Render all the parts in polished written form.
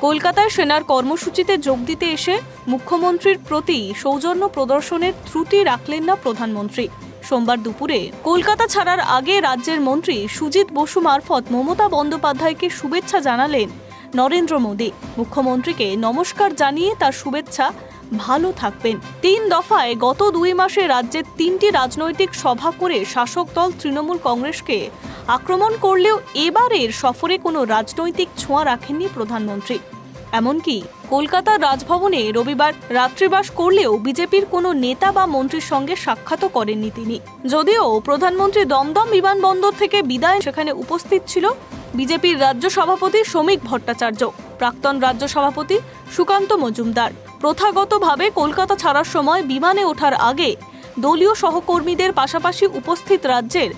কলকাতায় সেনার কর্মসূচিতে যোগ দিতে এসে মুখ্যমন্ত্রীর প্রতি সৌজন্য প্রদর্শনের ত্রুটি রাখলেন না প্রধানমন্ত্রী। সোমবার দুপুরে কলকাতা ছাড়ার আগে রাজ্যের মন্ত্রী সুজিত বসু মারফত মমতা বন্দ্যোপাধ্যায়কে শুভেচ্ছা জানালেন নরেন্দ্র মোদী। মুখ্যমন্ত্রীকে নমস্কার জানিয়ে তার শুভেচ্ছা, ভালো থাকবেন। 3 দফায় গত 2 মাসে রাজ্যের 3টি রাজনৈতিক সভা করে শাসক দল তৃণমূল কংগ্রেসকে আক্রমণ করলেও এবারের সফরে কোনো রাজনৈতিক ছোঁয়া রাখেননি প্রধানমন্ত্রী। এমনকি কলকাতার রাজভবনে রবিবার রাত্রিবাস করলেও বিজেপির কোনো নেতা বা মন্ত্রীর সঙ্গে সাক্ষাৎও করেননি তিনি। যদিও প্রধানমন্ত্রী দমদম বিমানবন্দর থেকে বিদায়, সেখানে উপস্থিত ছিল বিজেপির রাজ্য সভাপতি শ্রমিক ভট্টাচার্য, প্রাক্তন রাজ্য সভাপতি সুকান্ত মজুমদার। প্রথাগতভাবে কলকাতা ছাড়ার সময় বিমানে ওঠার আগে দলীয় সহকর্মীদের পাশাপাশি উপস্থিত রাজ্যের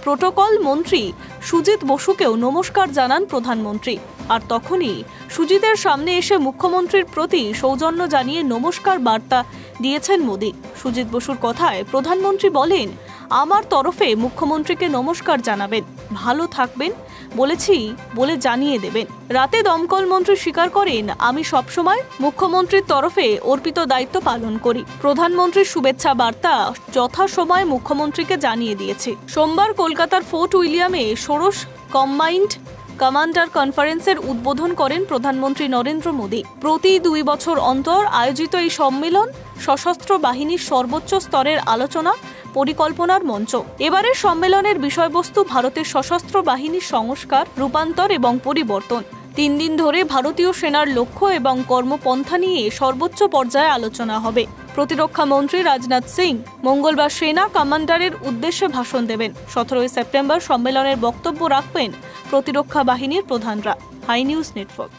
প্রোটোকল মন্ত্রী সুজিত বসুকেও নমস্কার জানান প্রধানমন্ত্রী। আর তখনই সুজিতের সামনে এসে মুখ্যমন্ত্রীর প্রতি সৌজন্য জানিয়ে নমস্কার বার্তা দিয়েছেন মোদী। সুজিত বসুর কথায় প্রধানমন্ত্রী বলেন, আমার তরফে মুখ্যমন্ত্রীকে নমস্কার জানাবেন, ভালো থাকবেন বলেছি বলে জানিয়ে দেবেন। রাতে দমকল মন্ত্রী স্বীকার করেন, আমি সবসময় মুখ্যমন্ত্রীর তরফে অর্পিত দায়িত্ব পালন করি। প্রধানমন্ত্রীর শুভেচ্ছা বার্তা যথাসময়ে মুখ্যমন্ত্রীকে জানিয়ে দিয়েছে। সোমবার কলকাতার ফোর্ট উইলিয়ামে ষোড়শ কম্বাইন্ড কমান্ডার কনফারেন্সের উদ্বোধন করেন প্রধানমন্ত্রী নরেন্দ্র মোদী। প্রতি 2 বছর অন্তর আয়োজিত এই সম্মেলন সশস্ত্র বাহিনীর সর্বোচ্চ স্তরের আলোচনা পরিকল্পনার মঞ্চ। এবারের সম্মেলনের বিষয়বস্তু ভারতের সশস্ত্র বাহিনীর সংস্কার, রূপান্তর এবং পরিবর্তন। 3 দিন ধরে ভারতীয় সেনার লক্ষ্য এবং কর্মপন্থা নিয়ে সর্বোচ্চ পর্যায়ে আলোচনা হবে। প্রতিরক্ষা মন্ত্রী রাজনাথ সিং মঙ্গলবার সেনা কমান্ডারের উদ্দেশ্যে ভাষণ দেবেন। 17 সেপ্টেম্বর সম্মেলনের বক্তব্য রাখবেন প্রতিরক্ষা বাহিনীর প্রধানরা। High news network.